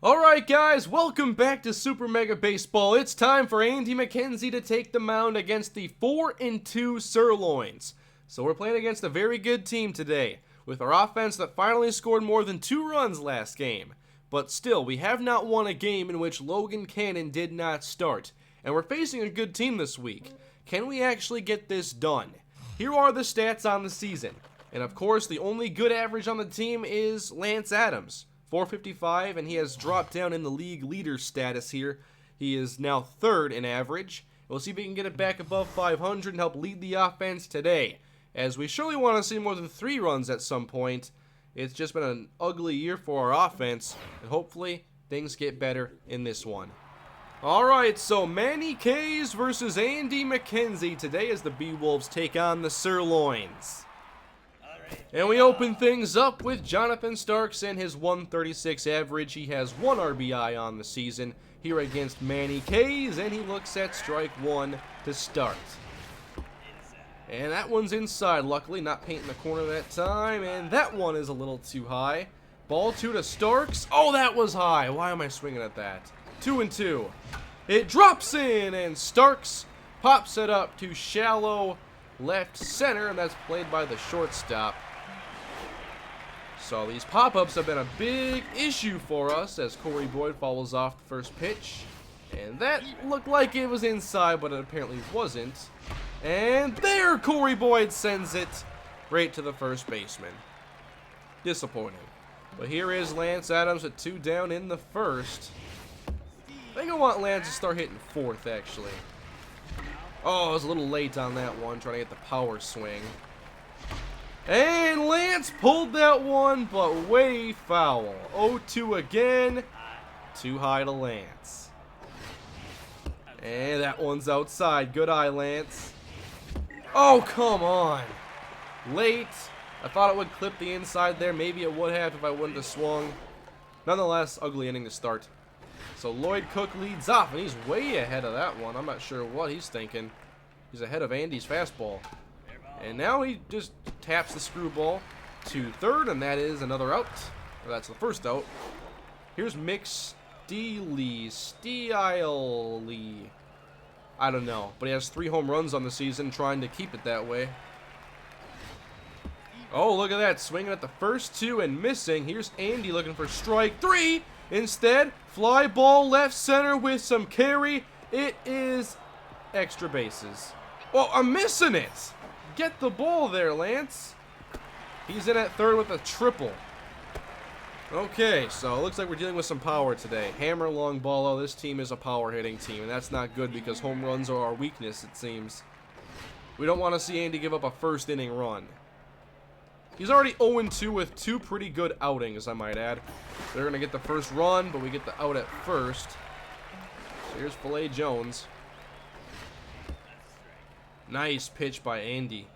Alright guys, welcome back to Super Mega Baseball. It's time for Andy McKenzie to take the mound against the 4-2 Sirloins. So we're playing against a very good team today, with our offense that finally scored more than 2 runs last game. But still, we have not won a game in which Logan Cannon did not start, and we're facing a good team this week. Can we actually get this done? Here are the stats on the season, and of course the only good average on the team is Lance Adams. 455, and he has dropped down in the league leader status here. He is now 3rd in average. We'll see if we can get it back above 500 and help lead the offense today, as we surely want to see more than 3 runs at some point. It's just been an ugly year for our offense, and hopefully things get better in this one. Alright, so Manny K's versus Andy McKenzie today as the Beawolves take on the Sirloins. And we open things up with Jonathan Starks and his 136 average. He has 1 RBI on the season here against Manny K's, and he looks at strike 1 to start. And that one's inside, luckily, not painting the corner that time, and that one is a little too high. Ball 2 to Starks. Oh, that was high. Why am I swinging at that? 2-2. It drops in, and Starks pops it up to shallow left center, and that's played by the shortstop. So these pop-ups have been a big issue for us as Corey Boyd follows off the first pitch. And that looked like it was inside, but it apparently wasn't. And there, Corey Boyd sends it right to the first baseman. Disappointing. But here is Lance Adams at 2 down in the first. I think I want Lance to start hitting 4th, actually. Oh, I was a little late on that one, trying to get the power swing. And Lance pulled that one, but way foul. 0-2 again. Too high to Lance. And that one's outside. Good eye, Lance. Oh, come on. Late. I thought it would clip the inside there. Maybe it would have if I wouldn't have swung. Nonetheless, ugly inning to start. So Lloyd Cook leads off, and he's way ahead of that one. I'm not sure what he's thinking. He's ahead of Andy's fastball. And now he just taps the screwball to 3rd, and that is another out. Or that's the first out. Here's Mick Steely. I don't know, but he has 3 home runs on the season, trying to keep it that way. Oh, look at that, swinging at the first 2 and missing. Here's Andy looking for strike 3. Instead, fly ball left center with some carry. It is extra bases. Oh, I'm missing it. Get the ball there, Lance. He's in at 3rd with a triple. Okay, so it looks like we're dealing with some power today. Hammer long ball. Oh, this team is a power hitting team, and that's not good because home runs are our weakness, it seems. We don't want to see Andy give up a 1st inning run. He's already 0-2 with 2 pretty good outings, I might add. They're going to get the first run, but we get the out at first. So here's Filet Jones. Nice pitch by Andy.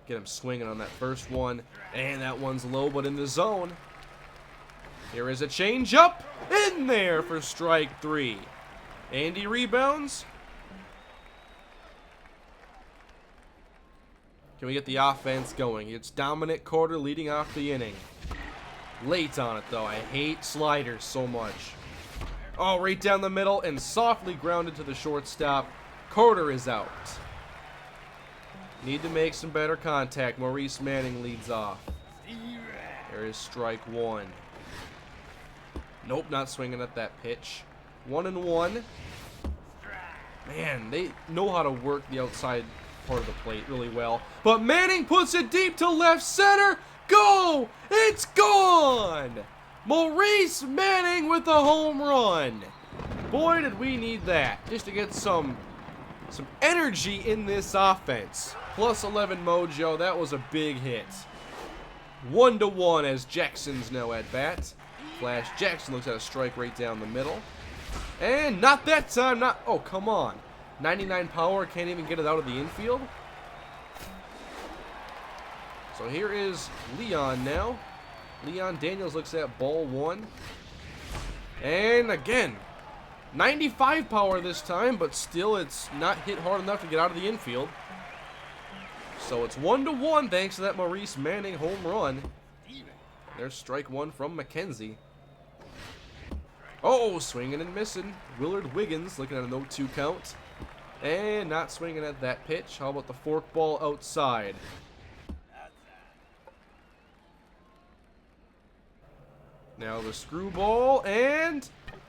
Get him swinging on that first one. And that one's low, but in the zone. Here is a changeup. In there for strike 3. Andy rebounds. Can we get the offense going? It's Dominic Carter leading off the inning. Late on it, though. I hate sliders so much. Oh, right down the middle and softly grounded to the shortstop. Carter is out. Need to make some better contact. Maurice Manning leads off. There is strike 1. Nope, not swinging at that pitch. 1-1. Man, they know how to work the outside part of the plate really well. But Manning puts it deep to left center. Go! It's gone! Maurice Manning with a home run. Boy, did we need that just to get some energy in this offense. Plus 11 mojo. That was a big hit. 1-1 as Jackson's now at bat. Flash Jackson looks at a strike right down the middle. And not that time. Not. Oh, come on. 99 power. Can't even get it out of the infield. So here is Leon now. Leon Daniels looks at ball 1. And again, 95 power this time, but still it's not hit hard enough to get out of the infield. So it's 1-1 thanks to that Maurice Manning home run. There's strike 1 from McKenzie. Oh, swinging and missing. Willard Wiggins looking at a 0-2 count. And not swinging at that pitch. How about the forkball outside? Now the screwball, and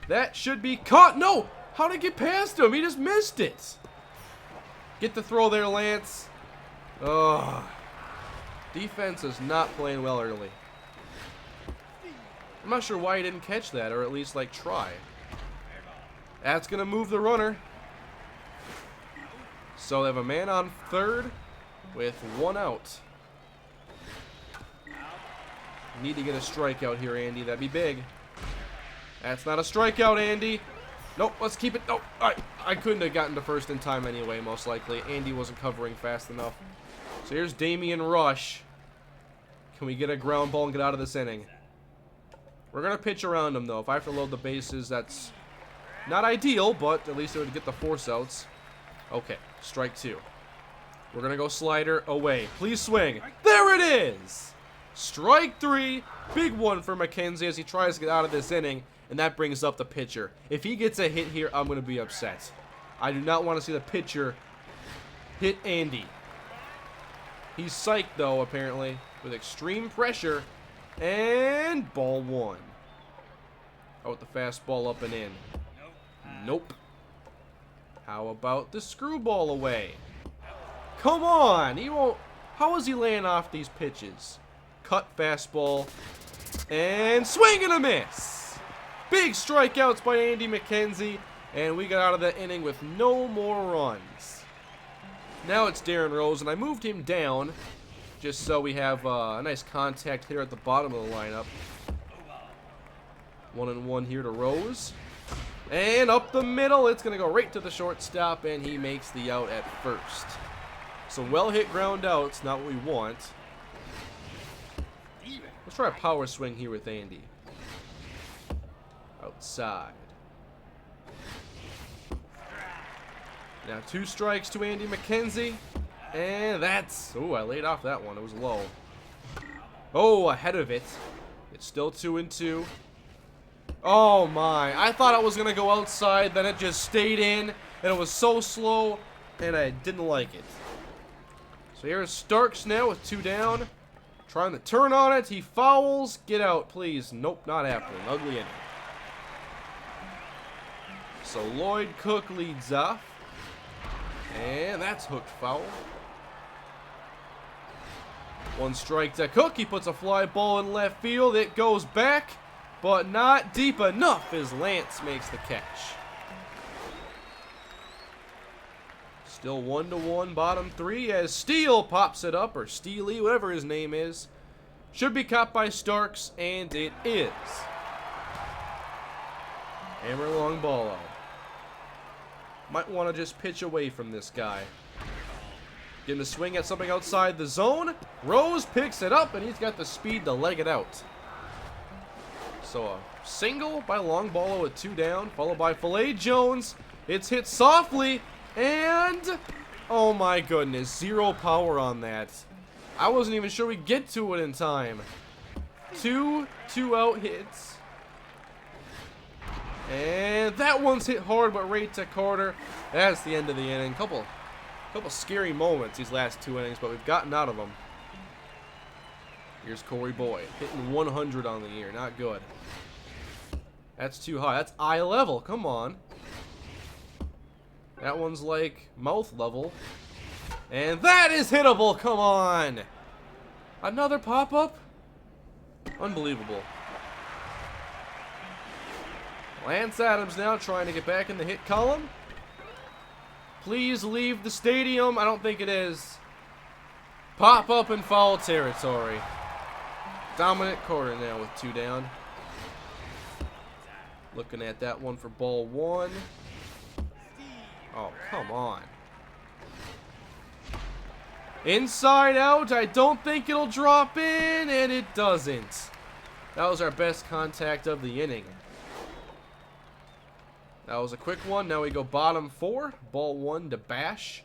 that should be caught. No! How did it get past him? He just missed it. Get the throw there, Lance. Ugh. Defense is not playing well early. I'm not sure why he didn't catch that, or at least, like, try. That's going to move the runner. So they have a man on third with 1 out. Need to get a strikeout here, Andy. That'd be big. That's not a strikeout, Andy. Nope, let's keep it. Nope. I couldn't have gotten to first in time anyway, most likely. Andy wasn't covering fast enough. So here's Damian Rush. Can we get a ground ball and get out of this inning? We're going to pitch around him, though. If I have to load the bases, that's not ideal, but at least it would get the force outs. Okay, strike 2. We're going to go slider away. Please swing. There it is! Strike 3. Big one for McKenzie as he tries to get out of this inning, and that brings up the pitcher. If he gets a hit here, I'm going to be upset. I do not want to see the pitcher hit Andy. He's psyched, though, apparently, with extreme pressure. And ball 1. How about the fastball up and in? Nope. How about the screwball away? Come on! He won't. How is he laying off these pitches? Cut fastball. And swing and a miss! Big strikeouts by Andy McKenzie. And we got out of that inning with no more runs. Now it's Darren Rose, and I moved him down just so we have a nice contact here at the bottom of the lineup. 1-1 here to Rose. And up the middle, it's going to go right to the shortstop, and he makes the out at first. Some well-hit ground outs, not what we want. Let's try a power swing here with Andy. Outside. Now 2 strikes to Andy McKenzie. And that's... Oh, I laid off that one. It was low. Oh, ahead of it. It's still 2-2. Oh, my. I thought it was going to go outside. Then it just stayed in. And it was so slow. And I didn't like it. So here's Starks now with 2 down. Trying to turn on it. He fouls. Get out, please. Nope, not happening. Ugly inning. So Lloyd Cook leads off. And that's hooked foul. 1 strike to Cook. He puts a fly ball in left field. It goes back, but not deep enough as Lance makes the catch. Still 1-1, bottom 3 as Steele pops it up, or Steely, whatever his name is. Should be caught by Starks, and it is. Hammer long ball out. Might want to just pitch away from this guy. Getting a swing at something outside the zone. Rose picks it up, and he's got the speed to leg it out. So a single by Longballo with 2 down, followed by Filet Jones. It's hit softly, and oh my goodness, 0 power on that. I wasn't even sure we'd get to it in time. 2 2-out hits. And that one's hit hard, but right to Carter. That's the end of the inning. Couple scary moments these last 2 innings, but we've gotten out of them. Here's Corey Boyd, hitting 100 on the year. Not good. That's too high. That's eye level. Come on. That one's like mouth level. And that is hittable. Come on. Another pop-up? Unbelievable. Lance Adams now trying to get back in the hit column. Please leave the stadium. I don't think it is. Pop up in foul territory. Dominic Carter now with 2 down. Looking at that one for ball 1. Oh, come on. Inside out. I don't think it'll drop in, and it doesn't. That was our best contact of the inning. That was a quick one. Now we go bottom 4. Ball 1 to Bash.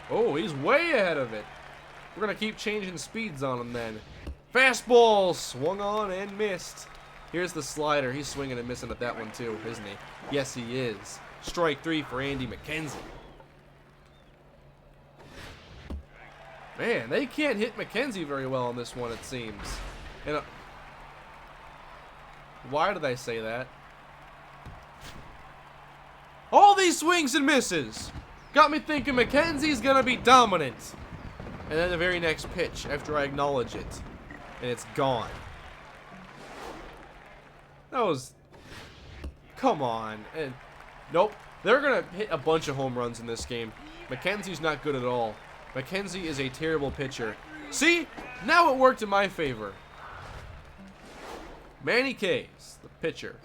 Oh, he's way ahead of it. We're going to keep changing speeds on him then. Fastball swung on and missed. Here's the slider. He's swinging and missing at that one too, isn't he? Yes, he is. Strike 3 for Andy McKenzie. Man, they can't hit McKenzie very well on this one, it seems. And why did I say that? All these swings and misses got me thinking McKenzie's gonna be dominant. And then the very next pitch, after I acknowledge it, and it's gone. That was... Come on. And nope. They're gonna hit a bunch of home runs in this game. McKenzie's not good at all. McKenzie is a terrible pitcher. See? Now it worked in my favor. Manny K's, the pitcher.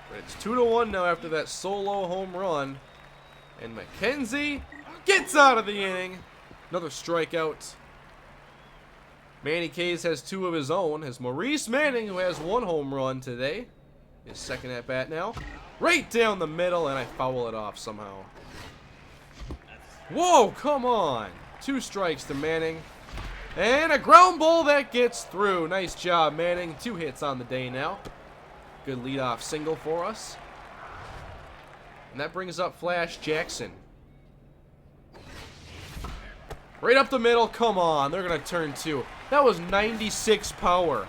But it's 2-1 now after that solo home run. And McKenzie gets out of the inning. Another strikeout. Manny K's has 2 of his own. As Maurice Manning, who has 1 home run today. His second at bat now. Right down the middle, and I foul it off somehow. Whoa, come on. 2 strikes to Manning. And a ground ball that gets through. Nice job, Manning. 2 hits on the day now. Good leadoff single for us. And that brings up Flash Jackson. Right up the middle. Come on. They're going to turn 2. That was 96 power.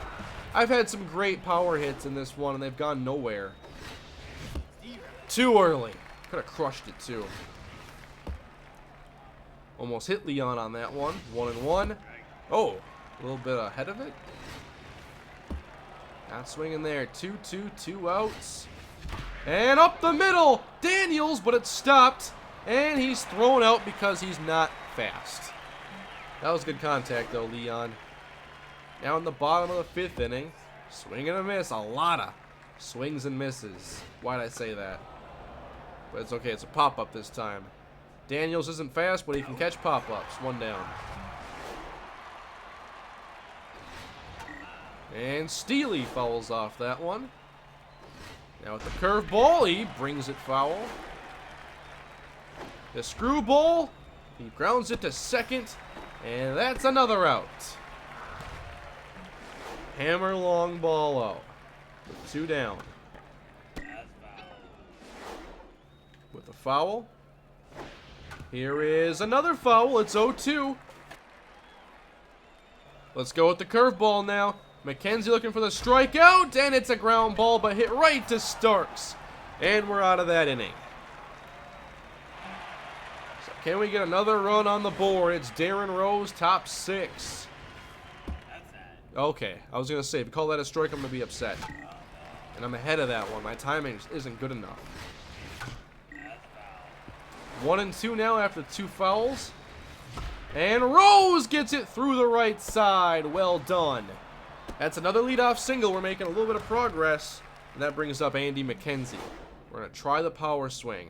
I've had some great power hits in this one, and they've gone nowhere. Too early. Could have crushed it, too. Almost hit Leon on that one. 1-1. Oh, a little bit ahead of it. Not swinging there. 2-2, 2 outs. And up the middle. Daniels, but it stopped. And he's thrown out because he's not fast. That was good contact, though, Leon. Now in the bottom of the 5th inning. Swing and a miss. A lot of swings and misses. Why'd I say that? But it's okay. It's a pop-up this time. Daniels isn't fast, but he can catch pop-ups. 1 down. And Steely fouls off that one. Now with the curveball, he brings it foul. The screwball, he grounds it to second, and that's another out. Hammer long ball out. With 2 down. With a foul. Here is another foul. It's 0-2. Let's go with the curveball now. McKenzie looking for the strikeout, and it's a ground ball, but hit right to Starks. And we're out of that inning. So can we get another run on the board? It's Darren Rose, top 6. Okay, I was going to say, if you call that a strike, I'm going to be upset. And I'm ahead of that one. My timing isn't good enough. 1-2 now after 2 fouls. And Rose gets it through the right side. Well done. That's another leadoff single. We're making a little bit of progress. And that brings up Andy McKenzie. We're going to try the power swing.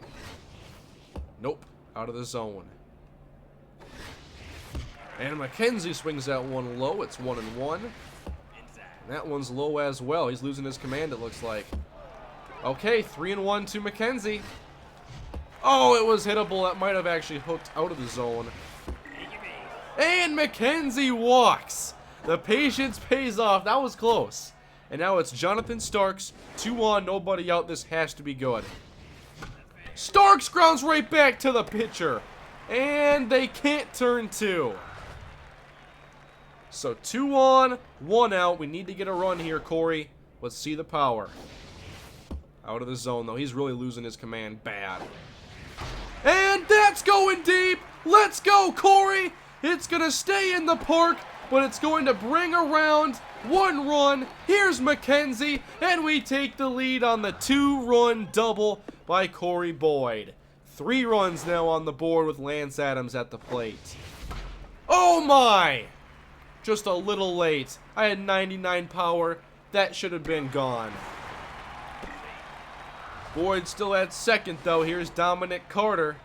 Nope. Out of the zone. And McKenzie swings that one low. It's 1-1. And that one's low as well. He's losing his command, it looks like. Okay, 3-1 to McKenzie. Oh, it was hittable. That might have actually hooked out of the zone. And McKenzie walks. The patience pays off. That was close. And now it's Jonathan Starks. 2 on, nobody out. This has to be good. Starks grounds right back to the pitcher. And they can't turn 2. So 2 on, 1 out. We need to get a run here, Corey. Let's see the power. Out of the zone, though. He's really losing his command bad. And that's going deep. Let's go, Corey. It's going to stay in the park, but it's going to bring around 1 run. Here's McKenzie, and we take the lead on the 2-run double by Corey Boyd. 3 runs now on the board with Lance Adams at the plate. Oh my! Just a little late. I had 99 power. That should have been gone. Boyd still at second, though. Here's Dominic Carter.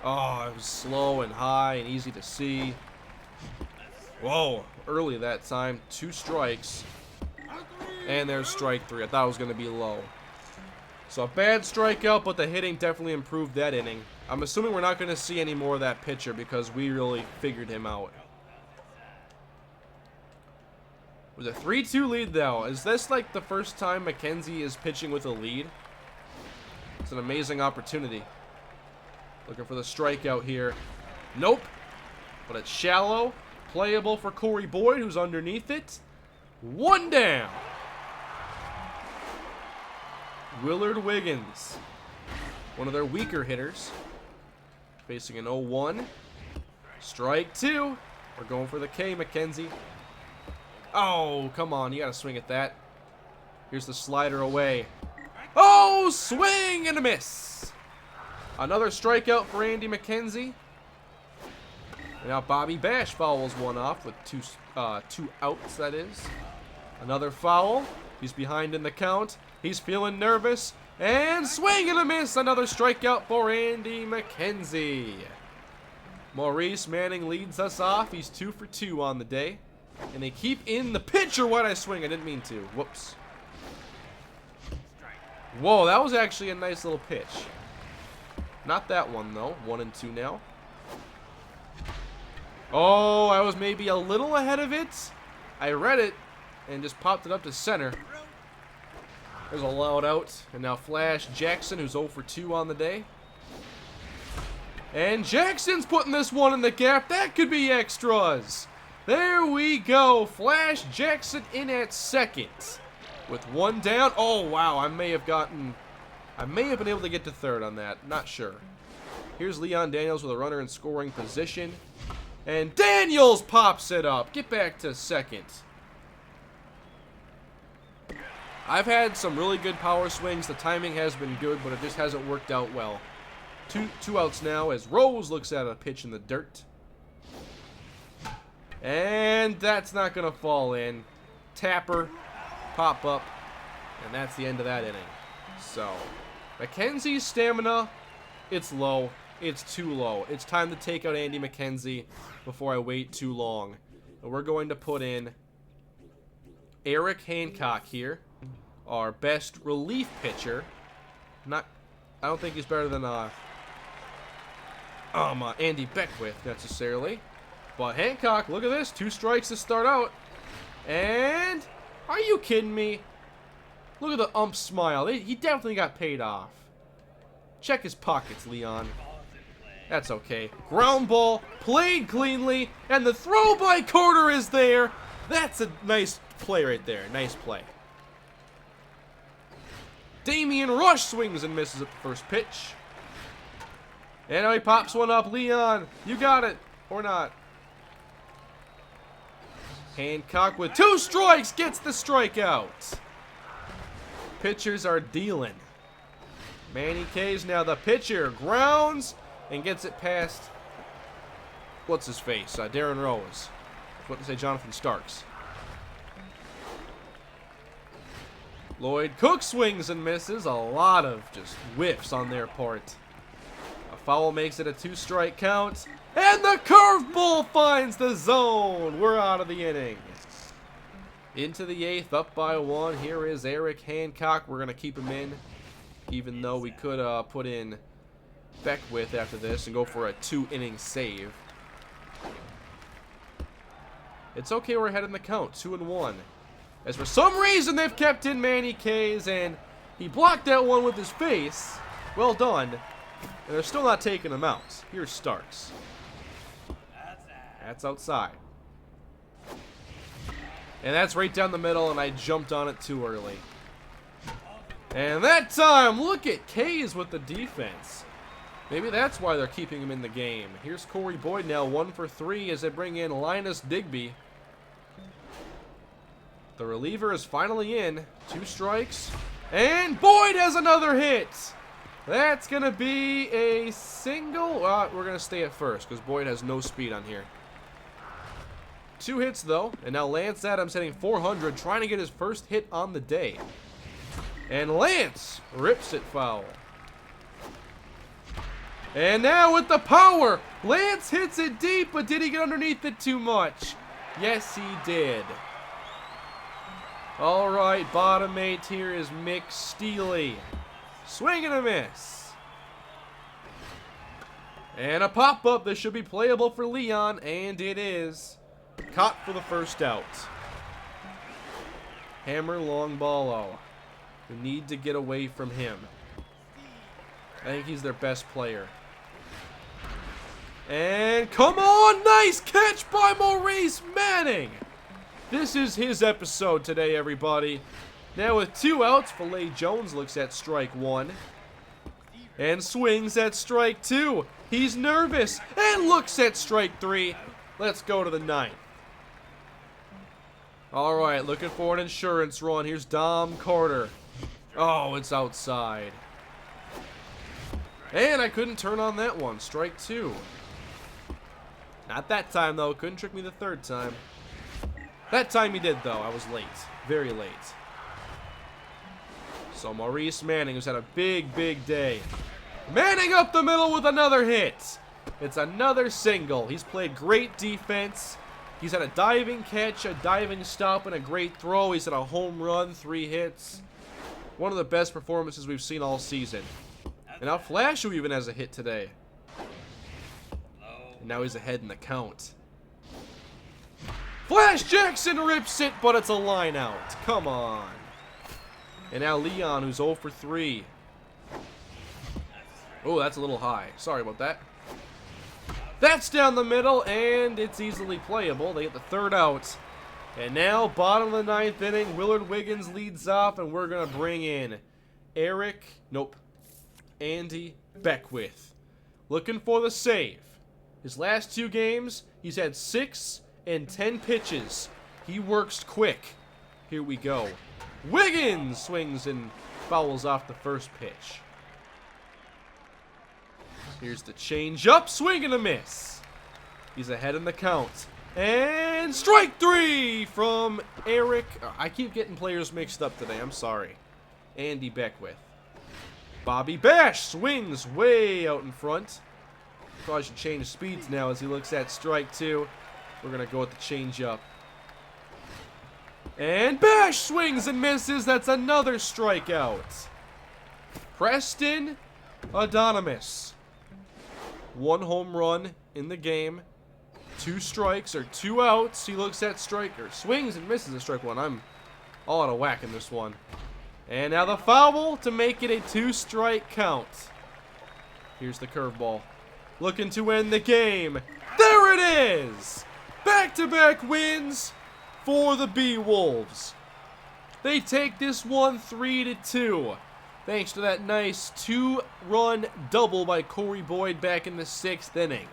Oh, it was slow and high and easy to see. Whoa, early that time. 2 strikes. And there's strike 3. I thought it was going to be low. So a bad strikeout, but the hitting definitely improved that inning. I'm assuming we're not going to see any more of that pitcher because we really figured him out. With a 3-2 lead, though. Is this like the first time McKenzie is pitching with a lead? It's an amazing opportunity. Looking for the strikeout here. Nope. But it's shallow. Playable for Corey Boyd, who's underneath it. 1 down. Willard Wiggins, one of their weaker hitters, facing an 0-1. Strike 2. We're going for the K, McKenzie. Oh, come on. You got to swing at that. Here's the slider away. Oh, swing and a miss. Another strikeout for Andy McKenzie. And now Bobby Bash fouls one off with two outs, that is. Another foul. He's behind in the count. He's feeling nervous. And swing and a miss. Another strikeout for Andy McKenzie. Maurice Manning leads us off. He's 2 for 2 on the day. And they keep in the pitcher. Why'd I swing? I didn't mean to. Whoops. Whoa, that was actually a nice little pitch. Not that one, though. 1-2 now. Oh, I was maybe a little ahead of it. I read it and just popped it up to center. There's a loud out. And now Flash Jackson, who's 0 for 2 on the day. And Jackson's putting this one in the gap. That could be extras. There we go. Flash Jackson in at second. With 1 down. Oh, wow. I may have been able to get to third on that. Not sure. Here's Leon Daniels with a runner in scoring position. And Daniels pops it up. Get back to second. I've had some really good power swings. The timing has been good, but it just hasn't worked out well. Two outs now as Rose looks at a pitch in the dirt. And that's not going to fall in. Tapper, pop up, and that's the end of that inning. So, McKenzie's stamina, it's low. It's too low. It's time to take out Andy McKenzie before I wait too long. And we're going to put in Eric Hancock here, our best relief pitcher. I don't think he's better than Andy Beckwith necessarily. But Hancock, look at this. 2 strikes to start out. And are you kidding me? Look at the ump smile. He definitely got paid off. Check his pockets, Leon. That's okay. Ground ball, played cleanly, and the throw by Carter is there. That's a nice play right there. Nice play. Damian Rush swings and misses at the first pitch. And now he pops one up. Leon, you got it. Or not. Hancock with 2 strikes gets the strikeout. Pitchers are dealing. Manny K's now the pitcher. Grounds and gets it past, what's his face? Darren Rose. I was about to say Jonathan Starks. Lloyd Cook swings and misses. A lot of just whiffs on their part. A foul makes it a 2-strike count. And the curveball finds the zone. We're out of the inning. Into the 8th, up by 1. Here is Eric Hancock. We're going to keep him in, even though we could put in Beckwith after this and go for a 2-inning save. It's okay, we're ahead in the count, 2-1. As for some reason they've kept in Manny K's, and he blocked that one with his face. Well done. And they're still not taking him out. Here's Starks. That's outside. And that's right down the middle, and I jumped on it too early. And that time, look at K's with the defense. Maybe that's why they're keeping him in the game. Here's Corey Boyd now, 1 for 3 as they bring in Linus Digby. The reliever is finally in. 2 strikes. And Boyd has another hit. That's going to be a single. We're going to stay at first because Boyd has no speed on here. 2 hits, though. And now Lance Adams hitting 400, trying to get his first hit on the day. And Lance rips it foul. And now with the power, Lance hits it deep, but did he get underneath it too much? Yes, he did. All right, bottom 8 here is Mick Steely. Swing and a miss. And a pop-up that should be playable for Leon, and it is. Caught for the first out. Hammer long ball. Oh. We need to get away from him. I think he's their best player. And come on, nice catch by Maurice Manning. This is his episode today, everybody. Now with 2 outs, Filet Jones looks at strike 1. And swings at strike 2. He's nervous and looks at strike 3. Let's go to the 9th. All right, looking for an insurance run. Here's Dom Carter. Oh, it's outside. And I couldn't turn on that one. Strike 2. Not that time, though. Couldn't trick me the 3rd time. That time he did, though. I was late. Very late. So Maurice Manning, who's had a big, big day. Manning up the middle with another hit. It's another single. He's played great defense. He's had a diving catch, a diving stop, and a great throw. He's had a home run, 3 hits. One of the best performances we've seen all season. And now Flash, who even has a hit today. And now he's ahead in the count. Flash Jackson rips it, but it's a line out. Come on. And now Leon, who's 0 for 3. Oh, that's a little high. Sorry about that. That's down the middle, and it's easily playable. They get the 3rd out. And now, bottom of the 9th inning, Willard Wiggins leads off, and we're going to bring in Andy Beckwith. Looking for the save. His last 2 games, he's had 6 and 10 pitches. He works quick. Here we go. Wiggins swings and fouls off the first pitch. Here's the change-up, swing and a miss. He's ahead in the count. And strike 3 from Eric. I keep getting players mixed up today. I'm sorry. Andy Beckwith. Bobby Bash swings way out in front. Probably should change speeds now as he looks at strike 2. We're going to go with the change-up. And Bash swings and misses. That's another strikeout. Preston Adonimus. 1 home run in the game. 2 strikes or 2 outs. He looks at striker. Swings and misses a strike 1. I'm all out of whack in this one. And now the foul to make it a 2-strike count. Here's the curveball. Looking to end the game. There it is! Back-to-back wins for the Beawolves. They take this one 3-2. Thanks to that nice 2-run double by Corey Boyd back in the 6th inning.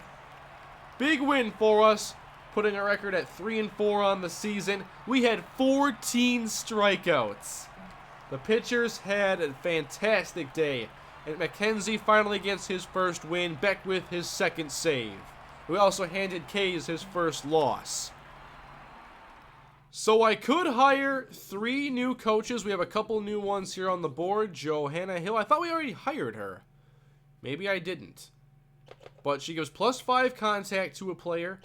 Big win for us, putting our record at 3-4 on the season. We had 14 strikeouts. The pitchers had a fantastic day. And McKenzie finally gets his first win, Beckwith his 2nd save. We also handed Kays his first loss. So I could hire 3 new coaches. We have a couple new ones here on the board. Johanna Hill. I thought we already hired her. Maybe I didn't. But she gives +5 contact to a player,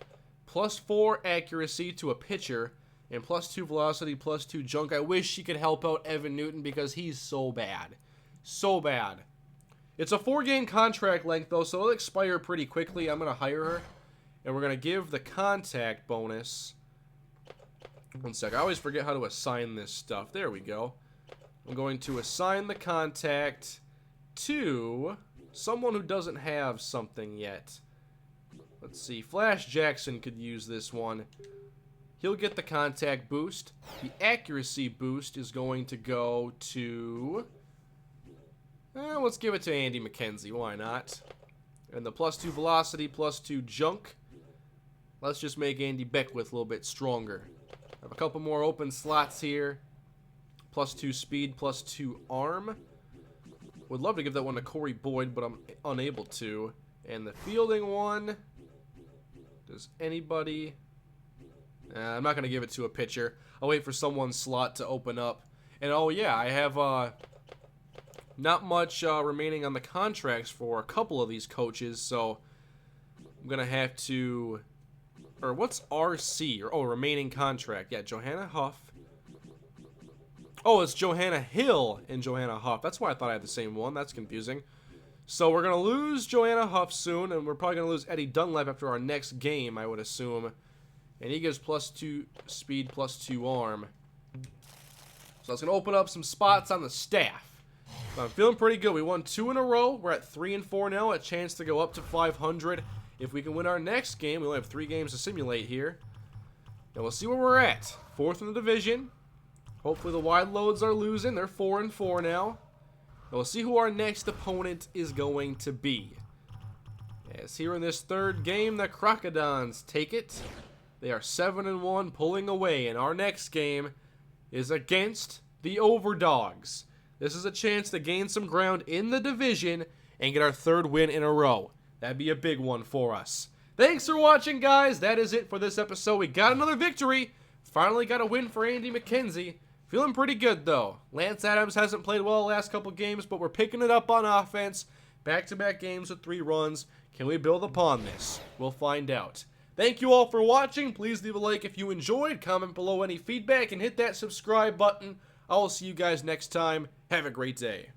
+4 accuracy to a pitcher, and +2 velocity, +2 junk. I wish she could help out Evan Newton because he's so bad. So bad. It's a 4-game contract length, though, so it'll expire pretty quickly. I'm going to hire her, and we're going to give the contact bonus. One sec. I always forget how to assign this stuff. There we go. I'm going to assign the contact to someone who doesn't have something yet. Let's see. Flash Jackson could use this one. He'll get the contact boost. The accuracy boost is going to go to... let's give it to Andy McKenzie. Why not? And the +2 velocity, +2 junk. Let's just make Andy Beckwith a little bit stronger. I have a couple more open slots here. +2 speed, +2 arm. Would love to give that one to Corey Boyd, but I'm unable to. And the fielding one. Does anybody... I'm not going to give it to a pitcher. I'll wait for someone's slot to open up. And oh yeah, I have not much remaining on the contracts for a couple of these coaches, so I'm going to have to... Or what's RC? Or remaining contract. Yeah, Johanna Huff. Oh, it's Johanna Hill and Johanna Huff. That's why I thought I had the same one. That's confusing. So we're going to lose Johanna Huff soon, and we're probably going to lose Eddie Dunlap after our next game, I would assume. And he gives +2 speed, +2 arm. So that's going to open up some spots on the staff. So I'm feeling pretty good. We won 2 in a row. We're at 3-4 now. A chance to go up to 500. If we can win our next game, we only have 3 games to simulate here. And we'll see where we're at. 4th in the division. Hopefully the wide loads are losing. They're 4-4 now. And we'll see who our next opponent is going to be. As here in this 3rd game, the Crocodons take it. They are 7-1, pulling away. And our next game is against the Overdogs. This is a chance to gain some ground in the division and get our 3rd win in a row. That'd be a big one for us. Thanks for watching, guys. That is it for this episode. We got another victory. Finally got a win for Andy McKenzie. Feeling pretty good, though. Lance Adams hasn't played well the last couple games, but we're picking it up on offense. Back-to-back games with 3 runs. Can we build upon this? We'll find out. Thank you all for watching. Please leave a like if you enjoyed. Comment below any feedback and hit that subscribe button. I will see you guys next time. Have a great day.